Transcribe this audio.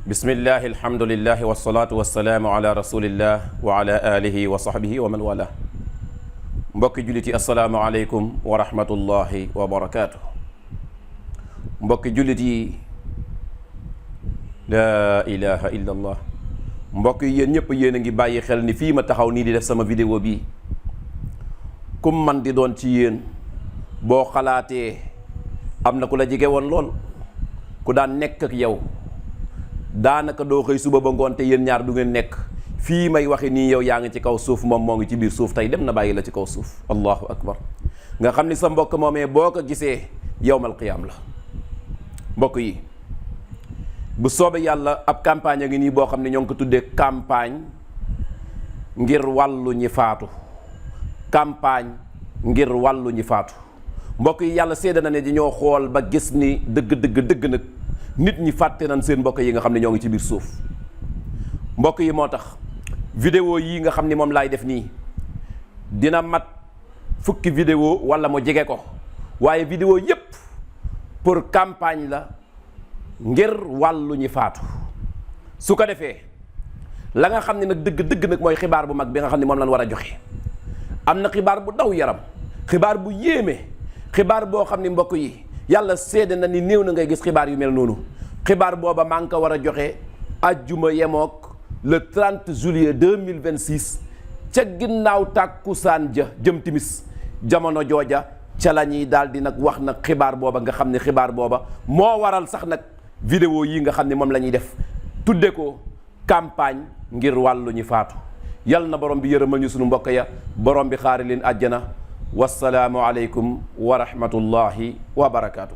bismillahi alhamdulillahi wasalaatu wasalaamu ala rasulillah wa ala alihi wa sahbihi wa man wala. mbokki jullit yi assalaamu aleykum wa rahmatullahi wa barakaatu. mbokki jullit yi laa ilaha illa allah. mbokk yi yéen ñëpp yéen a ngi bàyyi xel ni fii ma taxaw nii di def sama vidéo bii kum man di doon ci yéen boo xalaatee am na ku la jege woon lool ku daan nekk ak yow daanaka doo xëy suba ba ngoon te yéen ñaar du ngeen nekk fii may waxe nii yow yaa ngi ci kaw suuf moom moo ngi ci biir suuf tey dem na bàyyi la ci kaw suuf allahu akbar. nga xam ni sa mbokk moomee boo ko gisee yowmal qiyaam la. mbokk yi bu soobee yàlla ab campagne a ngi nii boo xam ne ñoo ngi ko tuddee campagne ngir wàllu ñi faatu. campagne ngir wàllu ñi faatu. mbokk yi yàlla seede na ne dañoo xool ba gis ni dëgg nag nit ñi fàtte nañ seen mbokk yi nga xam ne ñoo ngi ci biir suuf. mbokk yi moo tax vidéo yii nga xam ni moom laay def nii dina mat fukki vidéo wala mu jege ko waaye vidéo yépp pour campagne la ngir wàllu ñi faatu. su ko defee la nga xam ne nag dëgg nag mooy xibaar bu mag bi nga xam ne moom lañ war a joxe. am na xibaar bu daw yaram, xibaar bu yéeme, xibaar boo xam ne mbokk yi yàlla seede na ni néew na ngay gis xibaar yu mel noonu. xibaar booba maa ngi ko war a joxe ajjuma yemook le 30 juillet 2026 ca ginnaaw tàkkusaan ja jëm timis jamono jooja ca la ñuy daal di nag wax nag xibaar booba nga xam ne xibaar booba moo waral sax nag vidéo yi nga xam ne moom la ñuy def tudde ko campagne ngir wàllu ñi faatu. yal na borom bi yërëmal ñu sunu mbokk ya, borom bi xaari leen àjjana. wassalaamu aleykum wa rahmatullahi wa barakaatu.